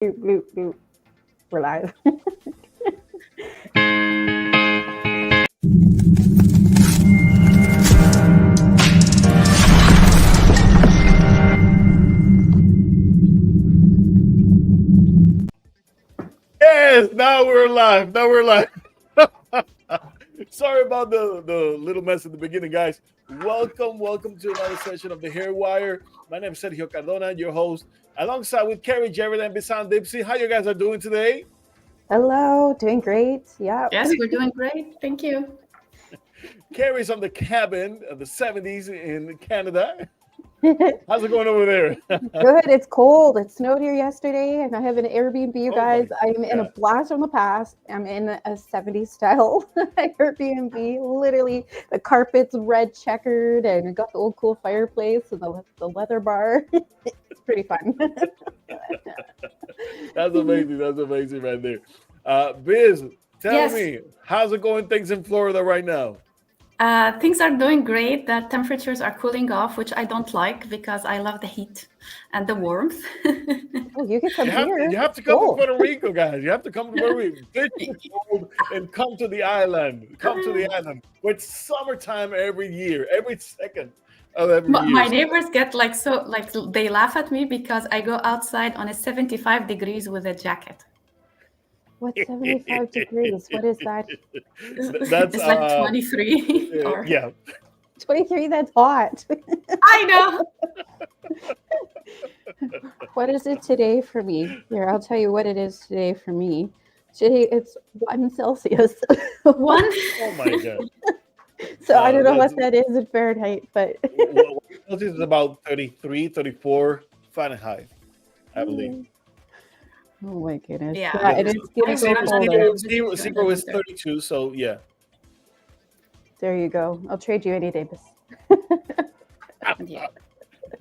Bloop, bloop, bloop. We're live. Yes, now we're live. Now we're live. Sorry about the little mess at the beginning, guys. Welcome to another session of the Hair Wire. My name is Sergio Cardona, your host, alongside with Carrie, Jared, and Bisan Dipsy. How you guys are doing today? Hello, doing great. Yeah. Yes, we're doing great. Thank you. Carrie's on the cabin of the 70s in Canada. Good. How's it going over there? It's cold. It snowed here yesterday, and I have an Airbnb, you Oh my guys. I'm in a God. blast from the past. I'm in a 70s style Airbnb. Literally, the carpet's red checkered, and I got the old cool fireplace and the leather bar. It's pretty fun. That's amazing. That's amazing right there. Biz, tell Yes. me, how's it going things in Florida right now? Things are doing great. The temperatures are cooling off, which I don't like because I love the heat and the warmth. Oh, you can come You have, here. you have to It's come to cold. Puerto Rico, guys. You have to come to Puerto Rico. Ditch the cold and come to the island. Come to the island. It's summertime every year, every second of every year. My neighbors get like they laugh at me because I go outside on a 75 degrees with a jacket. What's 75 degrees? What is that? That's It's like 23 or yeah. 23? That's hot. I know. What is it today for me? Here, I'll tell you what it is today for me. Today it's 1 Celsius. One. Oh my god. So I don't know that's- what that is in Fahrenheit, but This is about 33, 34 Fahrenheit, I believe. oh my goodness. Yeah. And it's getting so Zero- colder. Zero is 32, so yeah. There you go. I'll trade you any day. Yeah.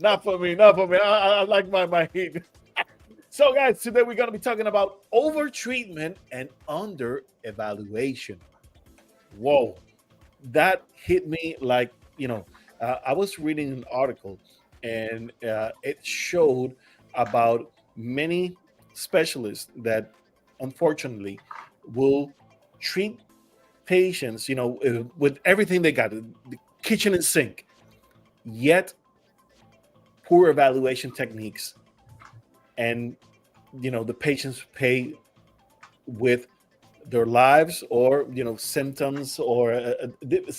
Not for me, not for me. I like my heat. So, guys, today we're going to be talking about over treatment and under evaluation. Whoa, that hit me like, I was reading an article and it showed about many specialists that unfortunately will treat patients, with everything they got, the kitchen and sink, yet poor evaluation techniques, and the patients pay with their lives or symptoms or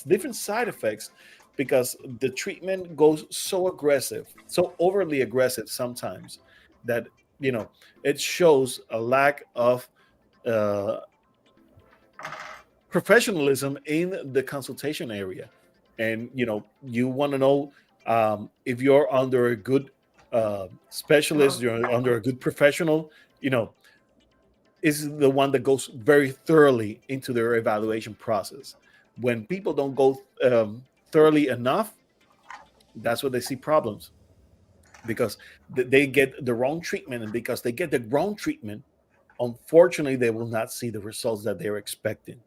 different side effects because the treatment goes so aggressive, so overly aggressive sometimes that it shows a lack of uh, professionalism in the consultation area. And you want to know if you're under a good specialist, you're under a good professional, is the one that goes very thoroughly into their evaluation process. When people don't go thoroughly enough, that's where they see problems because they get the wrong treatment, and because they get the wrong treatment, unfortunately they will not see the results that they're expecting.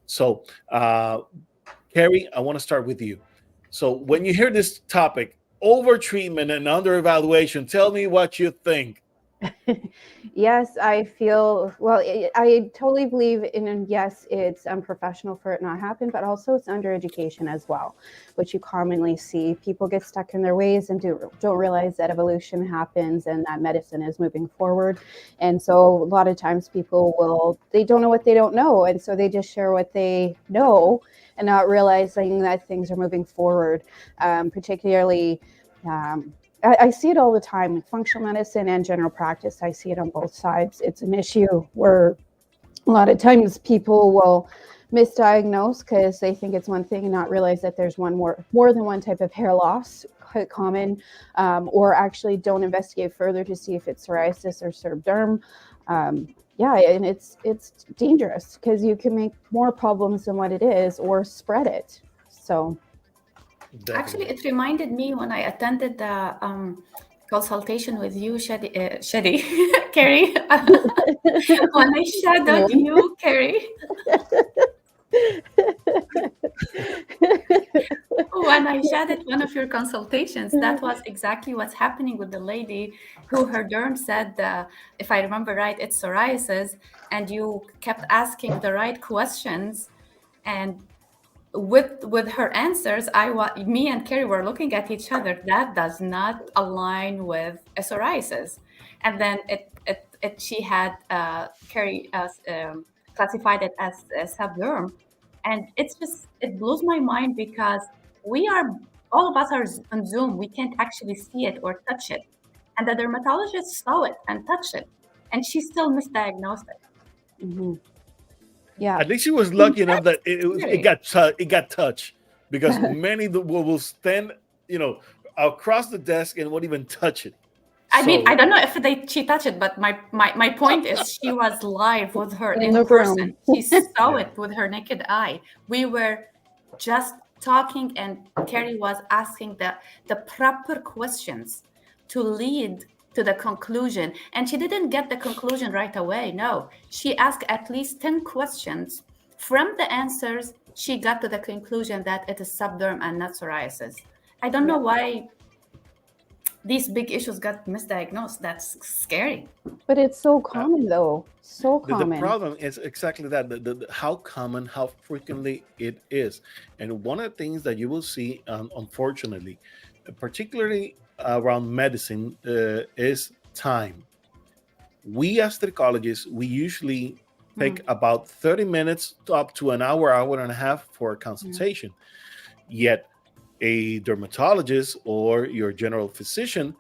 So Carrie, I want to start with you. So when you hear this topic, over treatment and under evaluation, tell me what you think. Yes, I feel well. I totally believe in, and yes, it's unprofessional for it not happen, but also it's under education as well, which you commonly see. People get stuck in their ways and don't realize that evolution happens and that medicine is moving forward. And so a lot of times they don't know what they don't know, and so they just share what they know and not realizing that things are moving forward, particularly. I see it all the time in functional medicine and general practice. I see it on both sides. It's an issue where a lot of times people will misdiagnose because they think it's one thing and not realize that there's more than one type of hair loss, quite common, or actually don't investigate further to see if it's psoriasis or seroderm. And it's dangerous because you can make more problems than what it is or spread it. So. Actually, it reminded me when I attended the consultation with you, Shadi, Carrie. When I shadowed you, Carrie. when I shared one of your consultations, that was exactly what's happening with the lady who her derm said, if I remember right, it's psoriasis, and you kept asking the right questions, and with her answers, me and Carrie were looking at each other. That does not align with a psoriasis, and then she had Carrie classified it as a subderm, and it blows my mind because all of us are on Zoom. We can't actually see it or touch it, and the dermatologist saw it and touched it, and she still misdiagnosed it. Mm-hmm. Yeah. At least she was lucky enough that it got touched, because many will stand, across the desk and won't even touch it. I mean, I don't know if she touched it, but my point is she was live with her in person. She saw it with her naked eye. We were just talking, and Carrie was asking the proper questions to lead to the conclusion. And she didn't get the conclusion right away. No, she asked at least 10 questions. From the answers, she got to the conclusion that it is subderm and not psoriasis. I don't know why these big issues got misdiagnosed. That's scary. But it's so common, though. So common. The problem is exactly that, how common, how frequently it is. And one of the things that you will see, unfortunately, particularly around medicine, is time. We as trichologists, we usually take about 30 minutes to up to an hour and a half for a consultation. Yet a dermatologist or your general physician,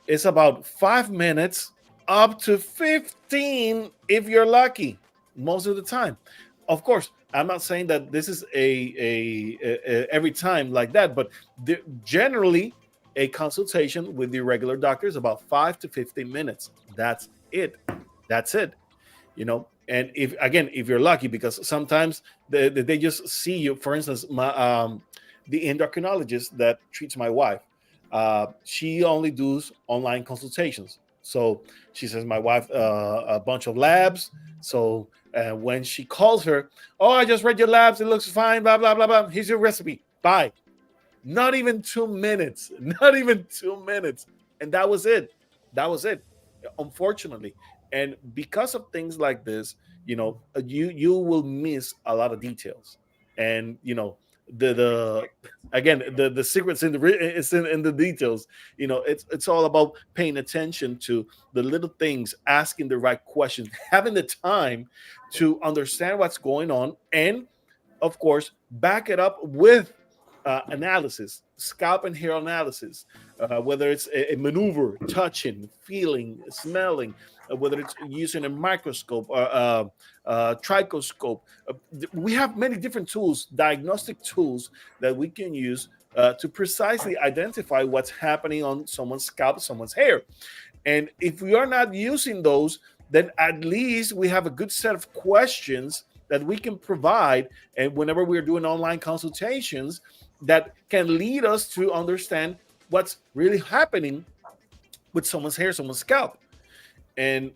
it's about 5 minutes up to 15 if you're lucky, most of the time. Of course, I'm not saying that this is a every time like that, but generally a consultation with the regular doctor is about 5 to 15 minutes. That's it. And if you're lucky, because sometimes they just see you. For instance, the endocrinologist that treats my wife, she only does online consultations. So she says my wife a bunch of labs. So when she calls her, oh, I just read your labs, it looks fine, blah blah blah blah. Here's your recipe. Bye. Not even 2 minutes. Not even 2 minutes. And that was it. Unfortunately. And because of things like this, you will miss a lot of details. And the secrets in the details. It's all about paying attention to the little things, asking the right questions, having the time to understand what's going on, and of course back it up with analysis, scalp and hair analysis, whether it's a maneuver, touching, feeling, smelling, whether it's using a microscope or trichoscope. We have many different tools, diagnostic tools, that we can use to precisely identify what's happening on someone's scalp, someone's hair. And if we are not using those, then at least we have a good set of questions that we can provide, and whenever we're doing online consultations, that can lead us to understand what's really happening with someone's hair, someone's scalp. And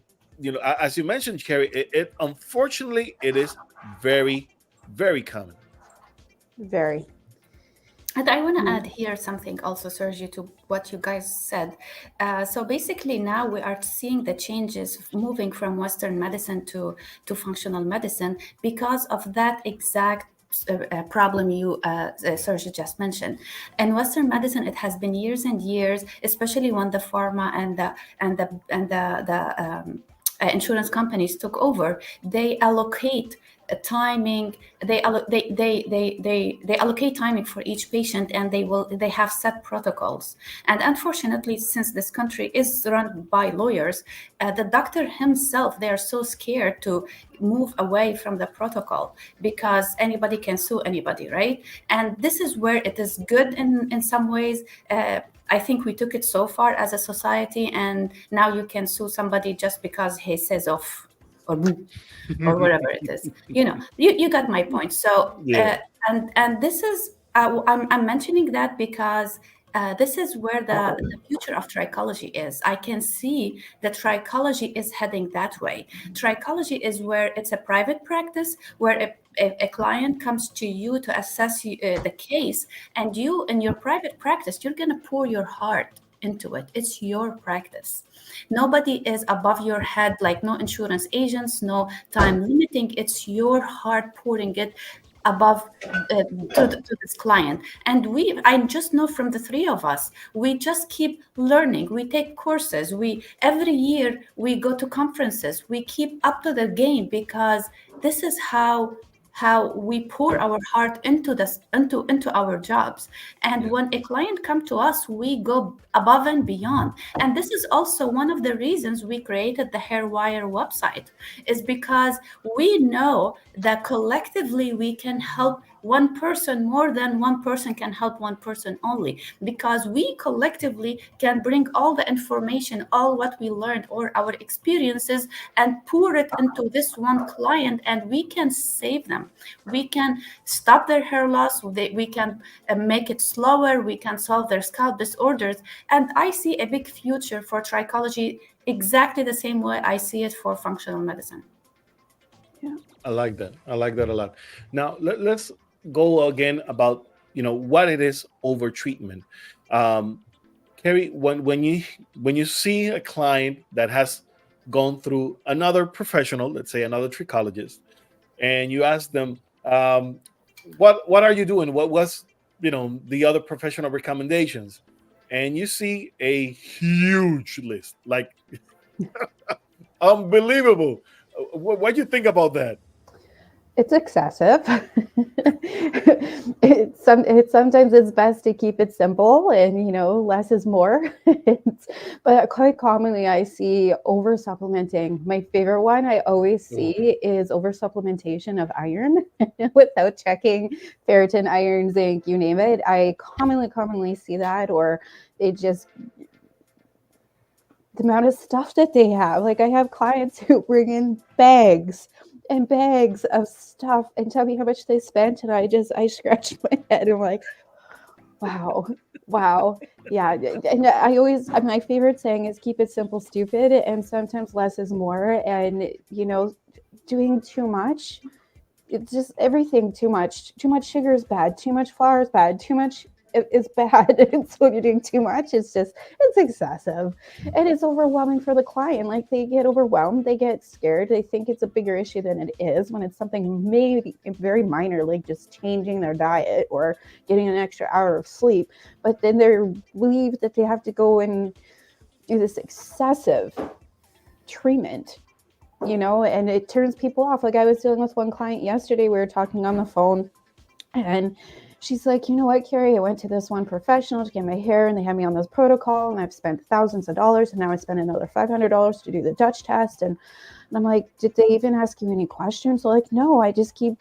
as you mentioned, Carrie, it unfortunately it is very, very common. Very. And I want to add here something also, Sergio, to what you guys said. So basically now we are seeing the changes moving from Western medicine to functional medicine because of that exact problem you, Sergio, just mentioned. In Western medicine, it has been years and years, especially when the pharma and the insurance companies took over. They allocate timing. They allocate timing for each patient, and they have set protocols. And unfortunately, since this country is run by lawyers, the doctor himself, they are so scared to move away from the protocol because anybody can sue anybody, right? And this is where it is good in some ways. I think we took it so far as a society, and now you can sue somebody just because he says off or whatever it is. You got my point. So and this is I'm mentioning that because this is where the future of trichology is. I can see that trichology is heading that way. Trichology is where it's a private practice where a client comes to you to assess the case, and you, in your private practice, you're going to pour your heart into it. It's your practice. Nobody is above your head, like no insurance agents, no time limiting. It's your heart pouring it above to this client. And I just know from the three of us, we just keep learning. We take courses. We every year we go to conferences. We keep up to the game because this is how we pour our heart into this into our jobs. And when a client come to us, we go above and beyond. And this is also one of the reasons we created the Hairwire website, is because we know that collectively we can help one person more than one person can help one person only, because we collectively can bring all the information, all what we learned or our experiences, and pour it into this one client, and we can save them. We can stop their hair loss. We can make it slower. We can solve their scalp disorders. And I see a big future for trichology exactly the same way I see it for functional medicine. I like that. I like that a lot. Now let's go again about what it is over treatment. Carrie, when you see a client that has gone through another professional, let's say another trichologist, and you ask them, what are you doing? What was the other professional recommendations? And you see a huge list, like unbelievable. What do you think about that? It's excessive. Sometimes it's best to keep it simple, and less is more. But quite commonly I see over supplementing. My favorite one I always see is over supplementation of iron without checking ferritin, iron, zinc, you name it. I commonly see that, or they just, the amount of stuff that they have. Like, I have clients who bring in bags and bags of stuff and tell me how much they spent, and I scratch my head and I'm like, wow. Yeah. And my favorite saying is keep it simple, stupid, and sometimes less is more. And doing too much, it's just everything too much sugar is bad, too much flour is bad, too much is bad. And so when you're doing too much, it's excessive, and it's overwhelming for the client. Like, they get overwhelmed, they get scared, they think it's a bigger issue than it is, when it's something maybe very minor, like just changing their diet or getting an extra hour of sleep. But then they believe that they have to go and do this excessive treatment, and it turns people off. Like, I was dealing with one client yesterday, we were talking on the phone, and she's like, you know what, Carrie, I went to this one professional to get my hair, and they had me on this protocol, and I've spent thousands of dollars, and now I spent another $500 to do the Dutch test. And I'm like, did they even ask you any questions? They're like, no, I just keep,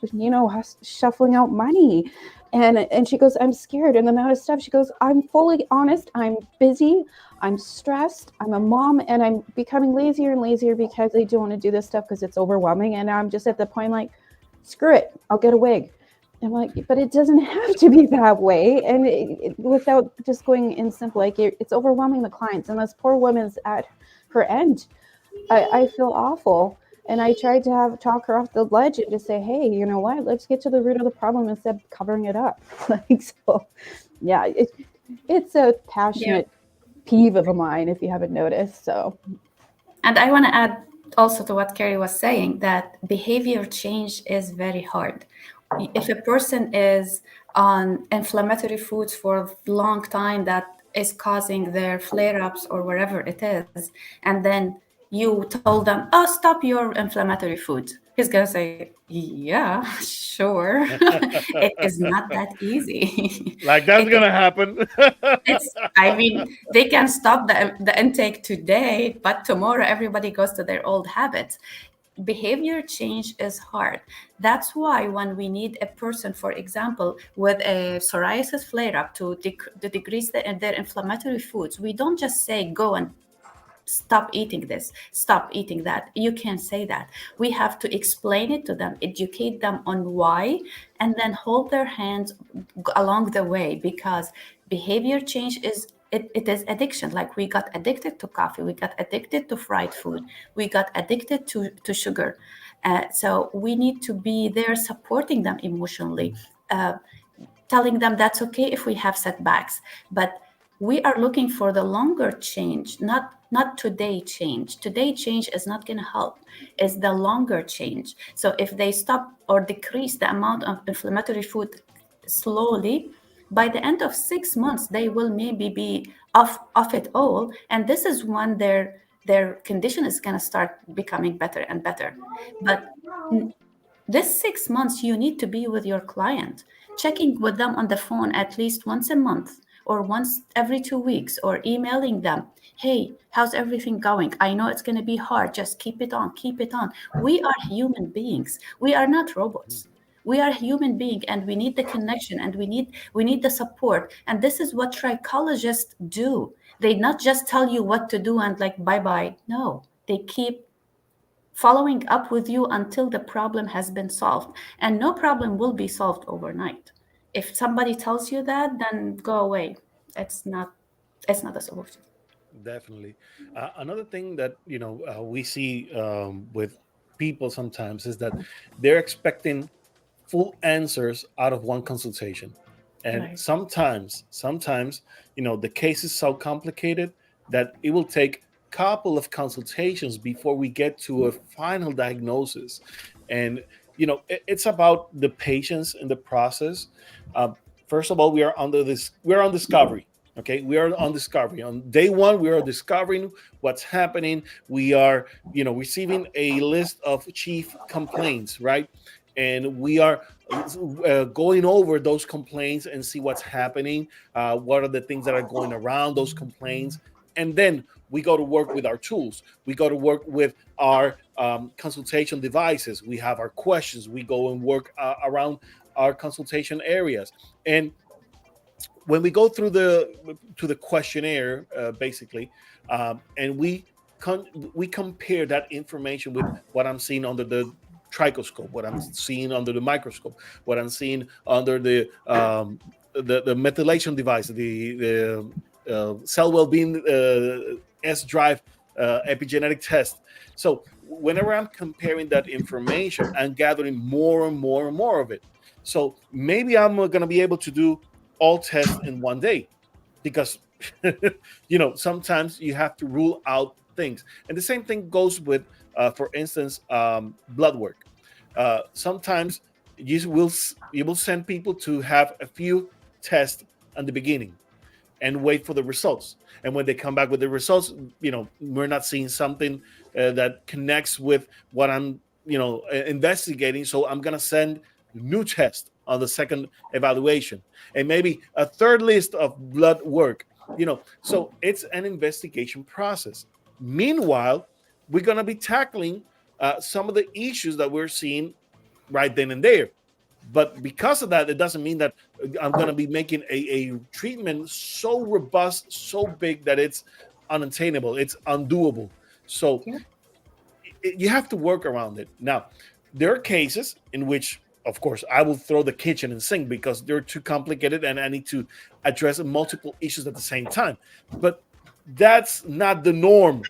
shuffling out money. And she goes, I'm scared. And the amount of stuff, she goes, I'm fully honest, I'm busy, I'm stressed, I'm a mom, and I'm becoming lazier and lazier because I don't want to do this stuff because it's overwhelming. And I'm just at the point like, screw it, I'll get a wig. I'm like, but it doesn't have to be that way. And without just going in simple, like, it's overwhelming the clients. And this poor woman's at her end. I feel awful. And I tried to talk her off the ledge and just say, hey, you know what? Let's get to the root of the problem instead of covering it up. It's a passionate peeve of mine, if you haven't noticed. So, and I want to add also to what Carrie was saying, that behavior change is very hard. If a person is on inflammatory foods for a long time that is causing their flare-ups or whatever it is, and then you told them, oh, stop your inflammatory foods, he's going to say, yeah, sure. It is not that easy. Like, that's going to happen. They can stop the intake today, but tomorrow everybody goes to their old habits. Behavior change is hard. That's why when we need a person, for example, with a psoriasis flare-up to decrease their inflammatory foods, we don't just say, go and stop eating this, stop eating that. You can't say that. We have to explain it to them, educate them on why, and then hold their hands along the way, because behavior change it is addiction. Like we got addicted to coffee, we got addicted to fried food, we got addicted to sugar. So we need to be there supporting them emotionally, telling them that's okay if we have setbacks, but we are looking for the longer change, not today change. Today change is not going to help. It's the longer change. So if they stop or decrease the amount of inflammatory food slowly, by the end of 6 months they will maybe be off it all, and this is when their condition is going to start becoming better and better. But this 6 months, you need to be with your client, checking with them on the phone at least once a month or once every 2 weeks, or emailing them. Hey, how's everything going? I know it's going to be hard. Just keep it on, keep it on. We are human beings. We are not robots. We are human beings, and we need the connection, and we need the support. And this is what trichologists do. They not just tell you what to do and like bye bye. No, they keep following up with you until the problem has been solved. And no problem will be solved overnight. If somebody tells you that, then go away. It's not a solution. Definitely. Another thing that we see with people sometimes is that they're expecting full answers out of one consultation, and Right. sometimes the case is so complicated that it will take couple of consultations before we get to a final diagnosis. And it's about the patience in the process. uh, First of all, we're on discovery. Okay, we are on discovery. On day one, we are discovering what's happening. We are receiving a list of chief complaints, right? And we are going over those complaints and see what's happening. What are the things that are going around those complaints? And then we go to work with our tools. We go to work with our consultation devices. We have our questions. We go and work around our consultation areas. And when we go through the questionnaire, basically, and we compare that information with what I'm seeing under the trichoscope, what I'm seeing under the microscope, what I'm seeing under the methylation device, the cell well-being S drive epigenetic test. So whenever I'm comparing that information, I'm gathering more and more and more of it. So maybe I'm going to be able to do all tests in one day, because sometimes you have to rule out things. And the same thing goes with for instance, blood work. Sometimes you will send people to have a few tests at the beginning and wait for the results. And when they come back with the results, we're not seeing something that connects with what I'm investigating. So I'm going to send new test on the second evaluation, and maybe a third list of blood work. So it's an investigation process. Meanwhile, we're going to be tackling some of the issues that we're seeing right then and there. But because of that, it doesn't mean that I'm going to be making a treatment so robust, so big that it's unattainable, it's undoable. So Yeah. you have to work around it. Now, there are cases in which, of course, I will throw the kitchen and sink because they're too complicated and I need to address multiple issues at the same time. But that's not the norm.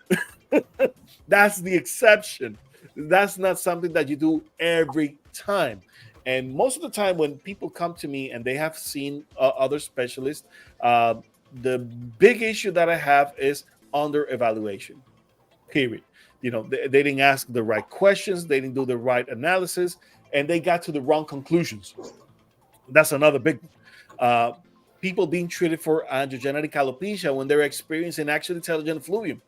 That's the exception. That's not something that you do every time. And most of the time, when people come to me and they have seen other specialists, uh, the big issue that I have is under evaluation. Period. They didn't ask the right questions, they didn't do the right analysis, and they got to the wrong conclusions. That's another big one. People being treated for androgenetic alopecia when they're experiencing actually intelligent fluvium.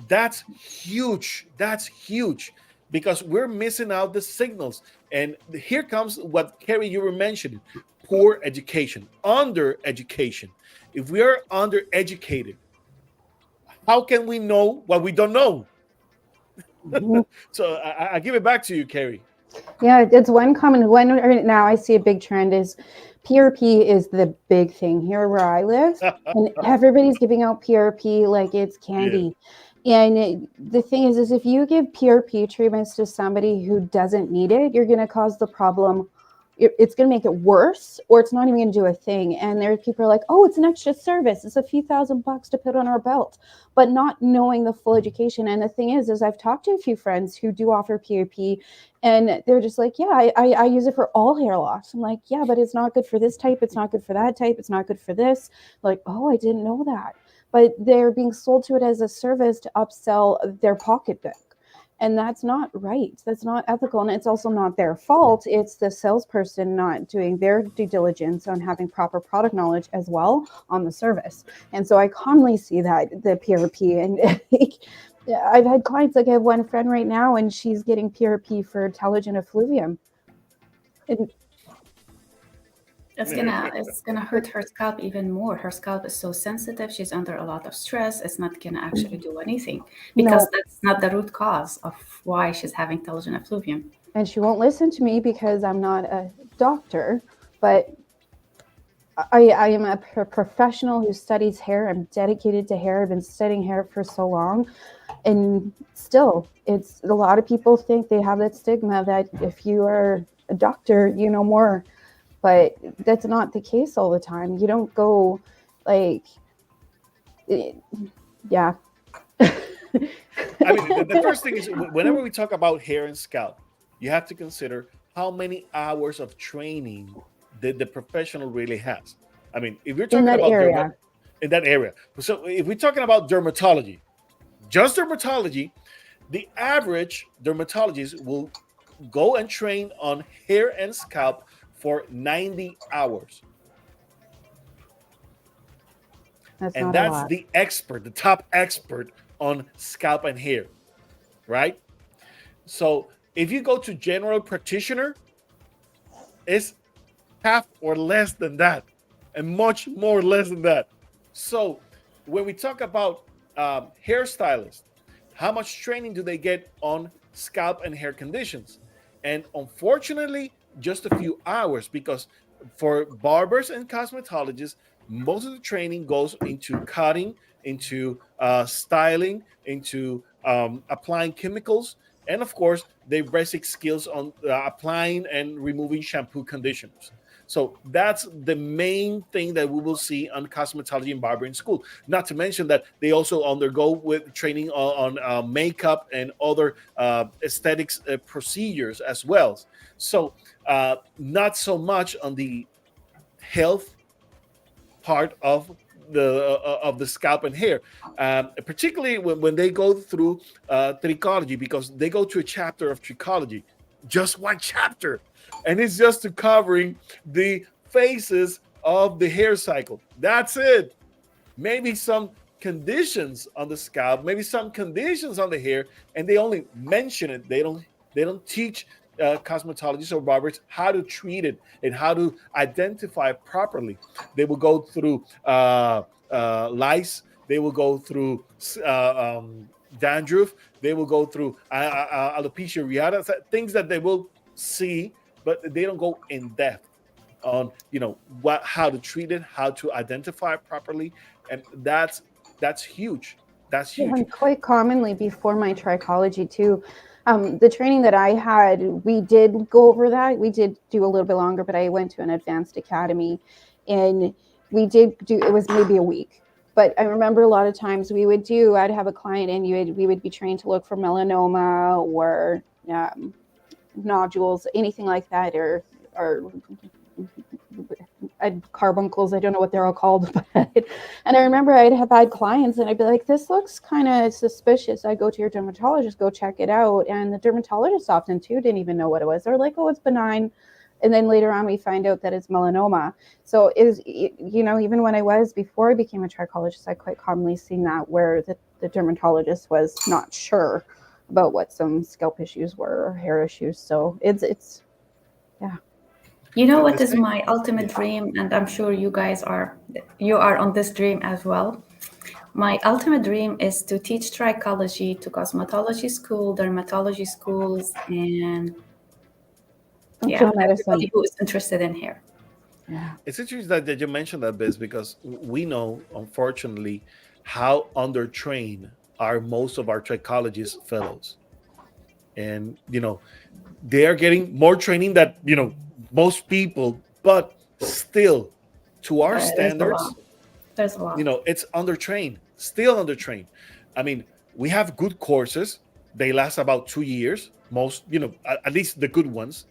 That's huge. That's huge, because we're missing out the signals. And here comes what, Kerry, you were mentioning: poor education, under education. If we are under educated, how can we know what we don't know? Mhm. So I give it back to you, Kerry. Yeah, it's one common one right now I see a big trend is PRP is the big thing here where I live, and everybody's giving out PRP like it's Yeah. candy. And the thing is if you give PRP treatments to somebody who doesn't need it, you're going to cause the problem it's going to make it worse, or it's not even going to do a thing. And there are people are like, oh, it's an extra service, it's a few $1,000s to put on our belt, but not knowing the full education. And the thing is I've talked to a few friends who do offer PRP, and they're just like, yeah, I use it for all hair loss. I'm like, yeah, but it's not good for this type, it's not good for that type, it's not good for this. Like, oh, I didn't know that. But they're being sold to it as a service to upsell their pocketbook. And that's not right. That's not ethical. And it's also not their fault. It's the salesperson not doing their due diligence on having proper product knowledge as well on the service. And so I commonly see that the PRP, and I've had clients, like I have one friend right now, and she's getting PRP for telogen effluvium. And It's gonna hurt her scalp even more. Her scalp is so sensitive. She's under a lot of stress. It's not gonna actually do anything because that's not the root cause of why she's having telogen effluvium. And she won't listen to me because I'm not a doctor, but I am a professional who studies hair. I'm dedicated to hair. I've been studying hair for so long. And still, it's a lot of people think they have that stigma that if you are a doctor, you know more. But that's not the case all the time. You don't go like, yeah. I mean, the first thing is, whenever we talk about hair and scalp, you have to consider how many hours of training that the professional really has. I mean, if you're talking about in that area. So if we're talking about dermatology, just dermatology, the average dermatologist will go and train on hair and scalp for 90 hours. That's the expert, the top expert on scalp and hair, right? So if you go to general practitioner, it's half or less than that, and much more less than that. So when we talk about hairstylists, how much training do they get on scalp and hair conditions? And unfortunately, just a few hours, because for barbers and cosmetologists, most of the training goes into cutting, into styling, into applying chemicals, and of course, the basic skills on applying and removing shampoo conditioners. So that's the main thing that we will see on cosmetology and barbering school. Not to mention that they also undergo with training on makeup and other aesthetics procedures as well. So not so much on the health part of the scalp and hair, particularly when they go through trichology, because they go to a chapter of trichology, just one chapter, and it's just to covering the phases of the hair cycle. That's it. Maybe some conditions on the scalp, maybe some conditions on the hair, and they only mention it. They don't teach cosmetologists or barbers how to treat it and how to identify it properly. They will go through lice. They will go through dandruff. They will go through alopecia areata, things that they will see, but they don't go in depth on how to treat it, how to identify it properly, and that's huge. That's huge. And quite commonly before my trichology too, the training that I had, we did go over that. We did do a little bit longer, but I went to an advanced academy, and we did do. It was maybe a week. But I remember a lot of times I'd have a client, and we would be trained to look for melanoma or nodules, anything like that, or carbuncles. I don't know what they're all called, but and I remember I'd have had clients, and I'd be like, "This looks kind of suspicious." I go to your dermatologist, go check it out, and the dermatologist often too didn't even know what it was. They're like, "Oh, it's benign." And then later on, we find out that it's melanoma. So even when before I became a trichologist, I quite commonly seen that where the dermatologist was not sure about what some scalp issues were or hair issues. So it's yeah. You know what is my ultimate dream, and I'm sure you are on this dream as well. My ultimate dream is to teach trichology to cosmetology school, dermatology schools, and everybody who is interested in hair. Yeah. It's interesting that you mentioned that, Biz, because we know, unfortunately, how undertrained are most of our trichologist fellows. And, they are getting more training that, most people, but still, to our There's a standards, lot. There's a lot. it's undertrained, still undertrained. I mean, we have good courses. They last about 2 years, most, at least the good ones,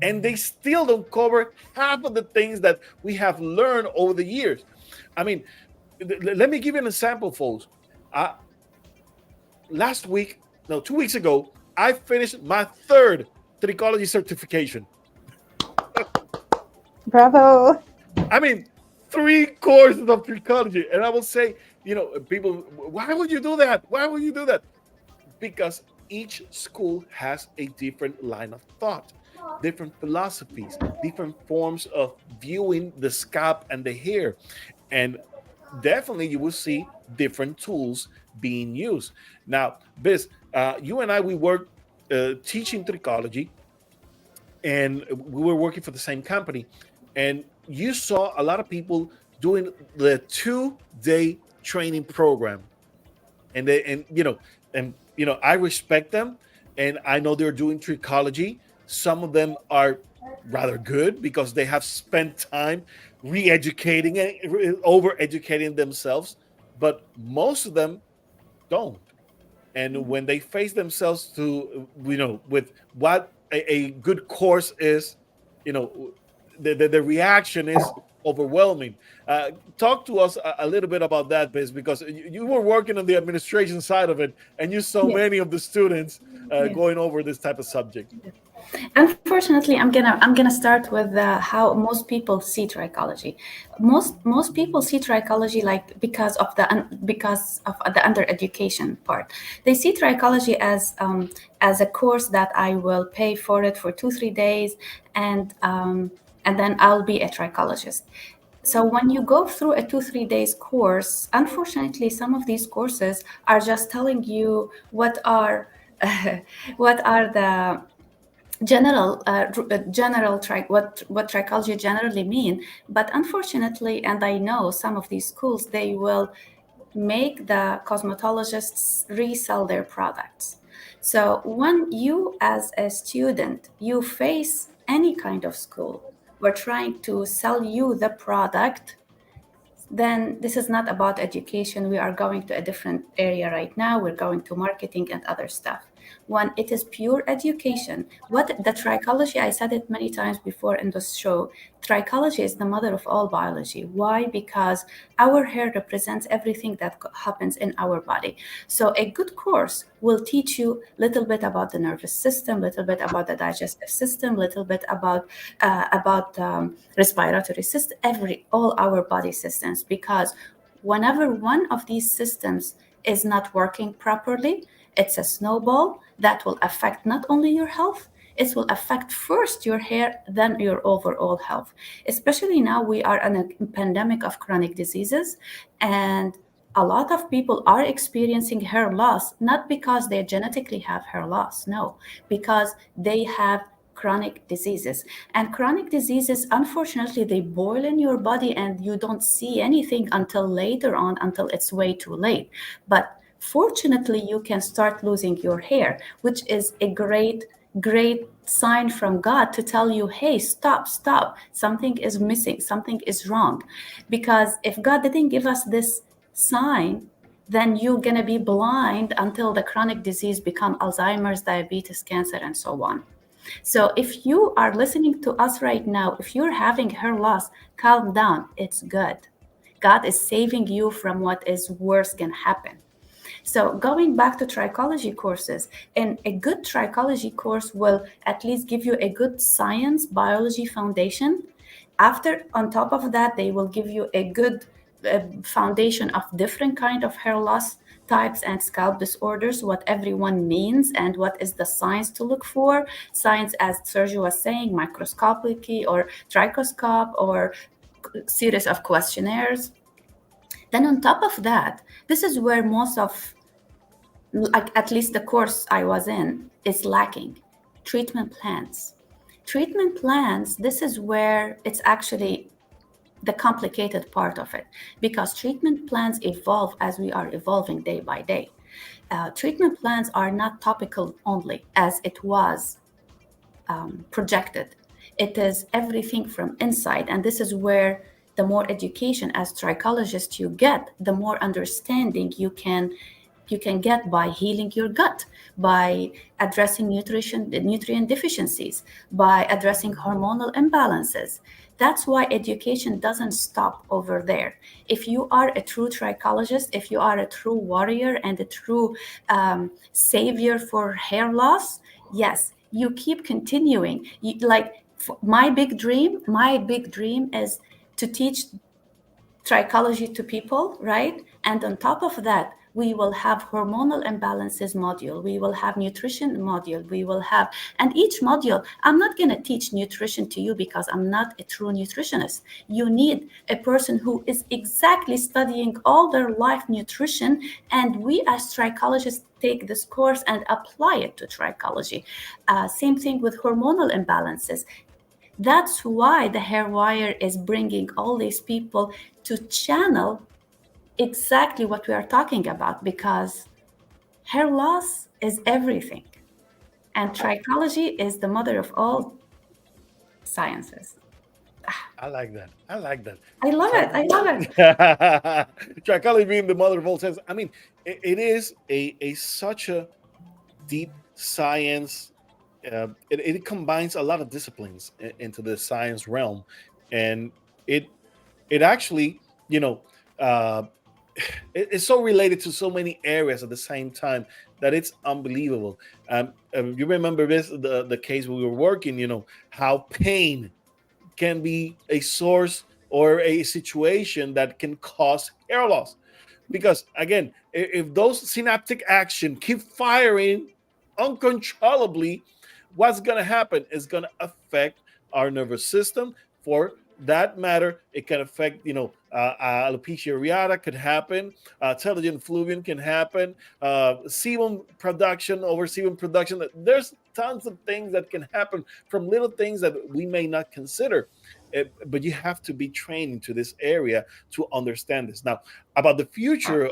and they still don't cover half of the things that we have learned over the years. I mean, let me give you an example, folks. Last week, no, 2 weeks ago, I finished my third trichology certification. Bravo. I mean, 3 courses of trichology. And I will say, people, why would you do that? Why would you do that? Because each school has a different line of thought, different philosophies, different forms of viewing the scalp and the hair. And definitely you will see different tools being used. Now, Biz, you and I, we work teaching trichology, and we were working for the same company. And you saw a lot of people doing the 2-day training program. And I respect them, and I know they're doing trichology. Some of them are rather good because they have spent time re-educating and over-educating themselves, but most of them don't. And when they face themselves to, with what a good course is, the reaction is overwhelming. Talk to us a little bit about that, Biz, because you were working on the administration side of it, and you saw Yes. many of the students Yes. going over this type of subject. Unfortunately, I'm gonna start with how most people see trichology. Most people see trichology like because of the undereducation part. They see trichology as a course that I will pay for it for 2-3 days, and then I'll be a trichologist. So when you go through a 2-3 days course, unfortunately, some of these courses are just telling you what are the what trichology generally mean. But unfortunately, and I know some of these schools, they will make the cosmetologists resell their products. So when you as a student, you face any kind of school, we're trying to sell you the product, then this is not about education. We are going to a different area right now. We're going to marketing and other stuff. When it is pure education, what the trichology, I said it many times before in this show, trichology is the mother of all biology. Why? Because our hair represents everything that happens in our body. So a good course will teach you a little bit about the nervous system, little bit about the digestive system, little bit about respiratory system, all our body systems. Because whenever one of these systems is not working properly, it's a snowball that will affect not only your health, it will affect first your hair, then your overall health. Especially now we are in a pandemic of chronic diseases, and a lot of people are experiencing hair loss, not because they genetically have hair loss, no, because they have chronic diseases. And chronic diseases, unfortunately, they boil in your body and you don't see anything until later on, until it's way too late. But fortunately, you can start losing your hair, which is a great sign from God to tell you, hey, stop, something is missing, something is wrong. Because if God didn't give us this sign, then you're going to be blind until the chronic disease become Alzheimer's, diabetes, cancer, and so on. So if you are listening to us right now, if you're having hair loss, calm down. It's good. God is saving you from what is worse can happen. So going back to trichology courses, and a good trichology course will at least give you a good science, biology foundation. After, on top of that, they will give you a good foundation of different kind of hair loss types and scalp disorders, what everyone means and what is the science to look for. Science, as Sergio was saying, microscopically or trichoscope or series of questionnaires. Then on top of that, this is where most of, like at least the course I was in, is lacking. Treatment plans. Treatment plans, this is where it's actually the complicated part of it, because treatment plans evolve as we are evolving day by day. Treatment plans are not topical only as it was projected. It is everything from inside. And this is where the more education as trichologist you get, the more understanding you can get by healing your gut, by addressing nutrient deficiencies, by addressing hormonal imbalances. That's why education doesn't stop over there. If you are a true trichologist, if you are a true warrior and a true savior for hair loss, yes, you keep continuing. My big dream is to teach trichology to people, right? And on top of that, we will have hormonal imbalances module, we will have nutrition module, we will have, and each module, I'm not going to teach nutrition to you because I'm not a true nutritionist. You need a person who is exactly studying all their life nutrition, and we as trichologists take this course and apply it to trichology. Same thing with hormonal imbalances. That's why the Hair Wire is bringing all these people to channel exactly what we are talking about, because hair loss is everything. And trichology is the mother of all sciences. I like that. I like that. I love it. I love it. Trichology being the mother of all science. I mean, it is a such a deep science. It combines a lot of disciplines into the science realm, and it actually, you know, uh, it's so related to so many areas at the same time that it's unbelievable. You remember this the case we were working, how pain can be a source or a situation that can cause hair loss, because again, if those synaptic action keep firing uncontrollably, what's going to happen is going to affect our nervous system. For that matter, it can affect, alopecia areata could happen, telogen effluvium can happen, sebum production, over sebum production. There's tons of things that can happen from little things that we may not consider. But you have to be trained into this area to understand this. Now, about the future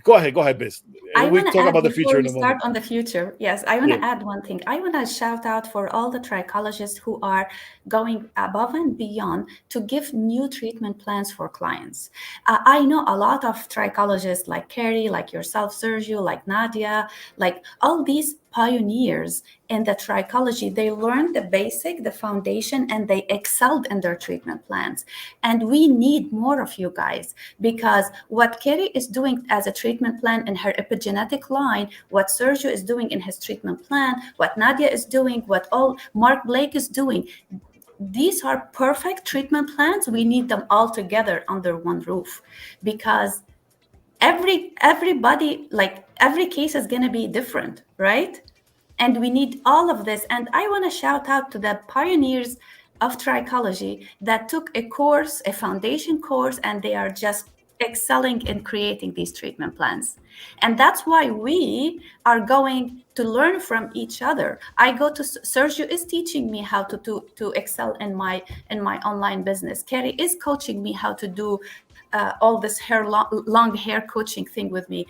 go ahead, Biz. I We want to talk add about the before future we in a start moment. on the future. Yes, I want Yeah. to add one thing. I want to shout out for all the trichologists who are going above and beyond to give new treatment plans for clients. I know a lot of trichologists like Carrie, like yourself, Sergio, like Nadia, like all these pioneers in the trichology. They learned the basic, the foundation, and they excelled in their treatment plans. And we need more of you guys, because what Carrie is doing as a treatment plan in her epigenetic line, what Sergio is doing in his treatment plan, what Nadia is doing, what all Mark Blake is doing, these are perfect treatment plans. We need them all together under one roof, because everybody, like every case is going to be different, right? And we need all of this. And I want to shout out to the pioneers of trichology that took a course, a foundation course, and they are just excelling in creating these treatment plans. And that's why we are going to learn from each other. I go to Sergio is teaching me how to excel in my online business. Carrie is coaching me how to do all this long hair coaching thing with me.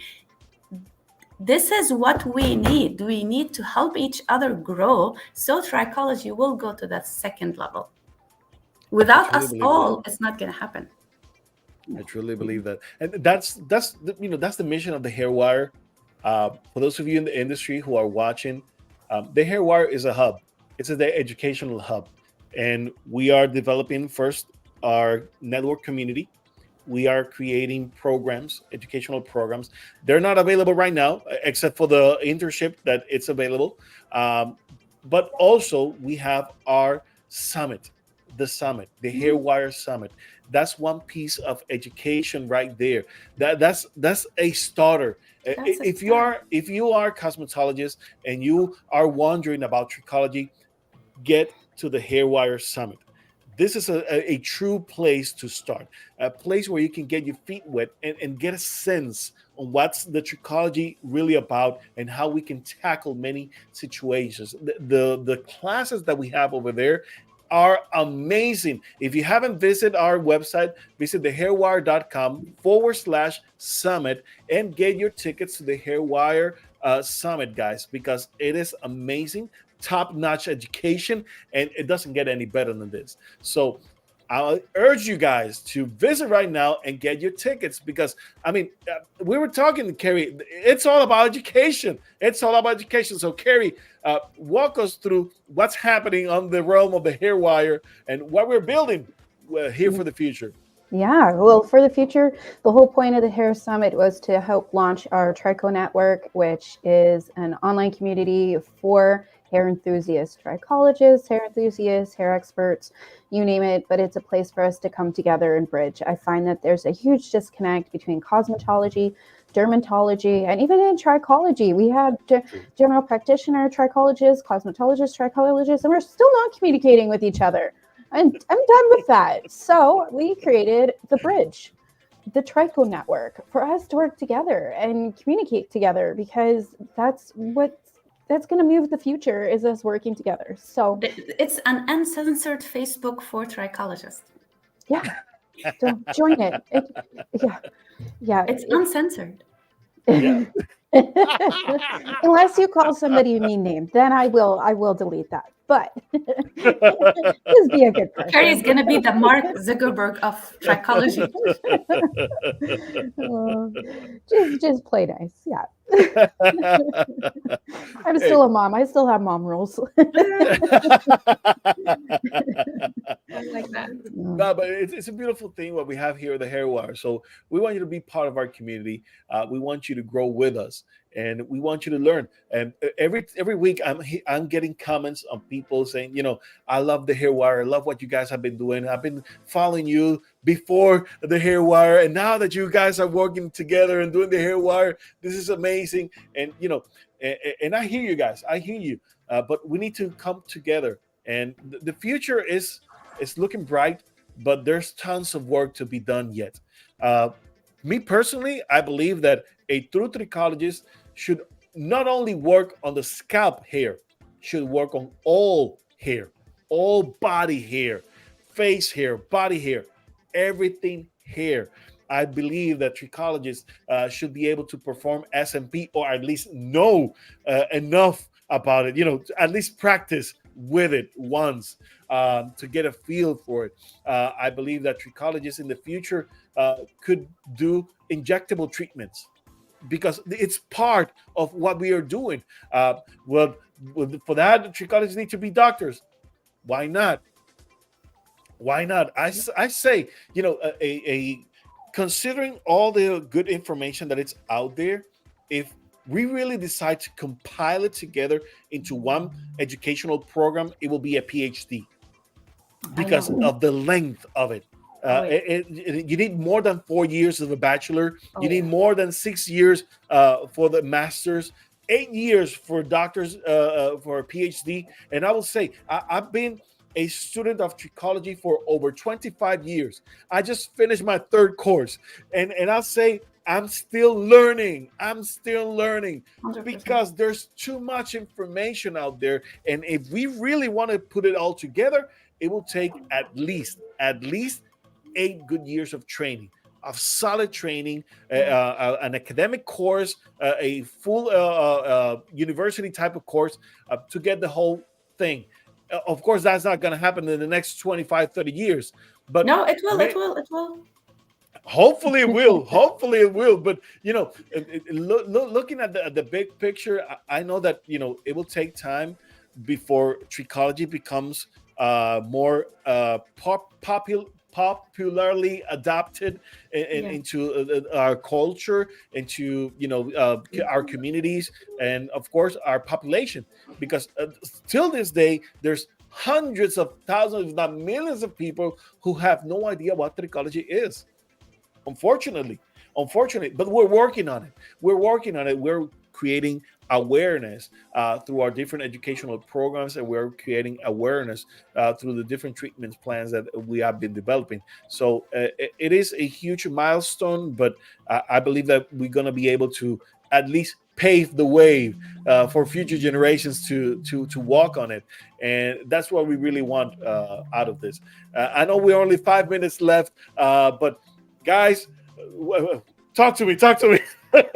This is what we need. We need to help each other grow, so trichology will go to that second level. Without us all, it's not going to happen. I truly believe that, and that's the mission of the Hair Wire. For those of you in the industry who are watching, the Hair Wire is a hub. It's an educational hub, and we are developing first our network community. We are creating programs, educational programs. They're not available right now, except for the internship that it's available. But also we have our summit, the Hair Wire Summit. That's one piece of education right there. That's a starter. If you are a cosmetologist and you are wondering about trichology, get to the Hair Wire Summit. This is a true place to start, a place where you can get your feet wet and get a sense on what's the trichology really about and how we can tackle many situations. The classes that we have over there are amazing. If you haven't visited our website, visit thehairwire.com/summit and get your tickets to the Hair Wire summit, guys, because it is amazing, top-notch education, and it doesn't get any better than this. So I urge you guys to visit right now and get your tickets because I mean, we were talking to Carrie. It's all about education. It's all about education. So, Carrie, walk us through what's happening on the realm of the hair wire and what we're building here for the future. Yeah, well, for the future, the whole point of the Hair Summit was to help launch our Trico Network, which is an online community for hair enthusiasts, tricologists, hair experts, you name it, but it's a place for us to come together and bridge. I find that there's a huge disconnect between cosmetology, dermatology, and even in trichology. We have general practitioner trichologists, cosmetologists, trichologists, and we're still not communicating with each other. And I'm done with that. So we created the bridge, the Trico Network, for us to work together and communicate together because that's going to move the future is us working together. So it's an uncensored Facebook for trichologists. Yeah, so join it. Yeah, it's uncensored. Yeah. Unless you call somebody a mean name, then I will delete that. But just be a good person. Carrie is going to be the Mark Zuckerberg of trichology. Just play nice. Yeah. I'm still a mom. I still have mom rules. I like that. No, but it's a beautiful thing what we have here at the Hair Wire. So we want you to be part of our community. We want you to grow with us, and we want you to learn. And every week, I'm getting comments on people saying, I love the Hair Wire. I love what you guys have been doing. I've been following you before the Hair Wire, and now that you guys are working together and doing the Hair Wire, this is amazing. And and I hear you guys. I hear you. But we need to come together. And the future is looking bright, but there's tons of work to be done yet. Me personally, I believe that a true trichologist should not only work on the scalp hair, should work on all hair, all body hair, face hair, body hair, everything hair. I believe that trichologists should be able to perform SMP or at least know enough about it, at least practice with it once to get a feel for it. I believe that trichologists in the future could do injectable treatments because it's part of what we are doing. For that, trichologists need to be doctors. Why not? Why not? I say, considering all the good information that it's out there, if we really decide to compile it together into one educational program, it will be a PhD because of the length of it. You need more than 4 years of a bachelor. You need more than 6 years for the master's, 8 years for doctors for a PhD. And I will say, I've been a student of trichology for over 25 years. I just finished my 3rd course. And I'll say, I'm still learning. 100%. Because there's too much information out there. And if we really want to put it all together, it will take at least 8 good years of training, of solid training, an academic course, a full university type of course to get the whole thing. Of course, that's not going to happen in the next 25, 30 years. But no, it will. It will. Hopefully it will. But looking at the big picture, I know that it will take time before trichology becomes more popularly adopted into our culture, into our communities, and of course our population. Because till this day, there's hundreds of thousands, if not millions, of people who have no idea what trichology is. Unfortunately, but we're working on it. We're creating awareness through our different educational programs, and we're creating awareness through the different treatment plans that we have been developing. So it is a huge milestone, but I believe that we're going to be able to at least pave the way for future generations to walk on it. And that's what we really want out of this. I know we're only 5 minutes left, but guys, talk to me.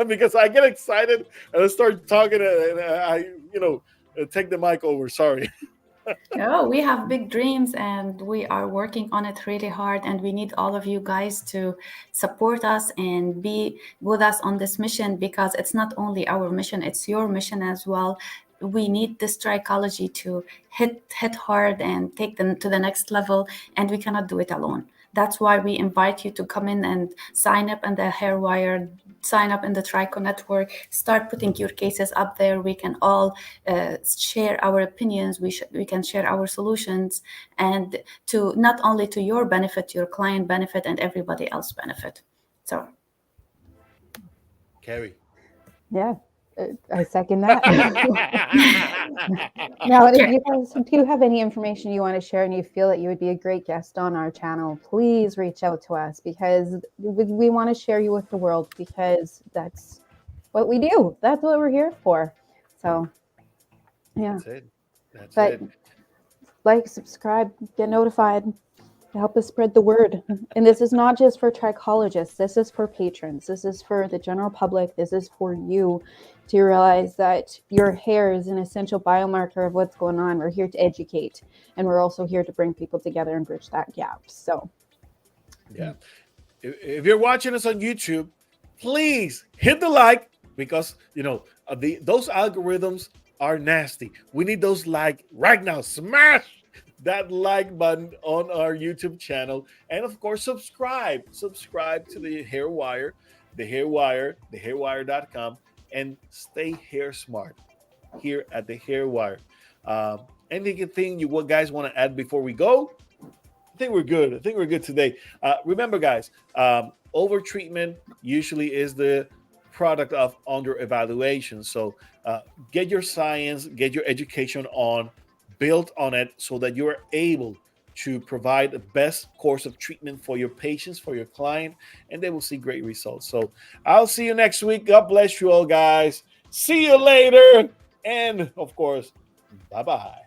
because I get excited and I start talking and I take the mic over. Sorry. No, we have big dreams and we are working on it really hard. And we need all of you guys to support us and be with us on this mission, because it's not only our mission, it's your mission as well. We need this trichology to hit hard and take them to the next level, and we cannot do it alone. That's why we invite you to come in and sign up in the Hairwire, sign up in the Trico network, start putting your cases up there. We can all share our opinions. We can share our solutions, and to not only to your benefit, your client benefit, and everybody else benefit. So, Carrie. Yeah, I second that. Now, if you guys do have any information you want to share and you feel that you would be a great guest on our channel, please reach out to us, because we want to share you with the world, because that's what we do. That's what we're here for. So, yeah. That's it. That's But it. like, subscribe, get notified, to help us spread the word. And this is not just for trichologists. This is for patrons. This is for the general public. This is for you to realize that your hair is an essential biomarker of what's going on. We're here to educate, and we're also here to bring people together and bridge that gap. So, Yeah. If you're watching us on YouTube, please hit the like, because those algorithms are nasty. We need those like right now. Smash that like button on our YouTube channel, and of course subscribe to the Hairwire, thehairwire.com, and stay hair smart here at the Hairwire. Anything you guys want to add before we go? I think we're good today. Remember, guys, over treatment usually is the product of under evaluation. So get your science, get your education on, build on it, so that you are able to provide the best course of treatment for your patients, for your client, and they will see great results. So I'll see you next week. God bless you all, guys. See you later. And of course, bye-bye.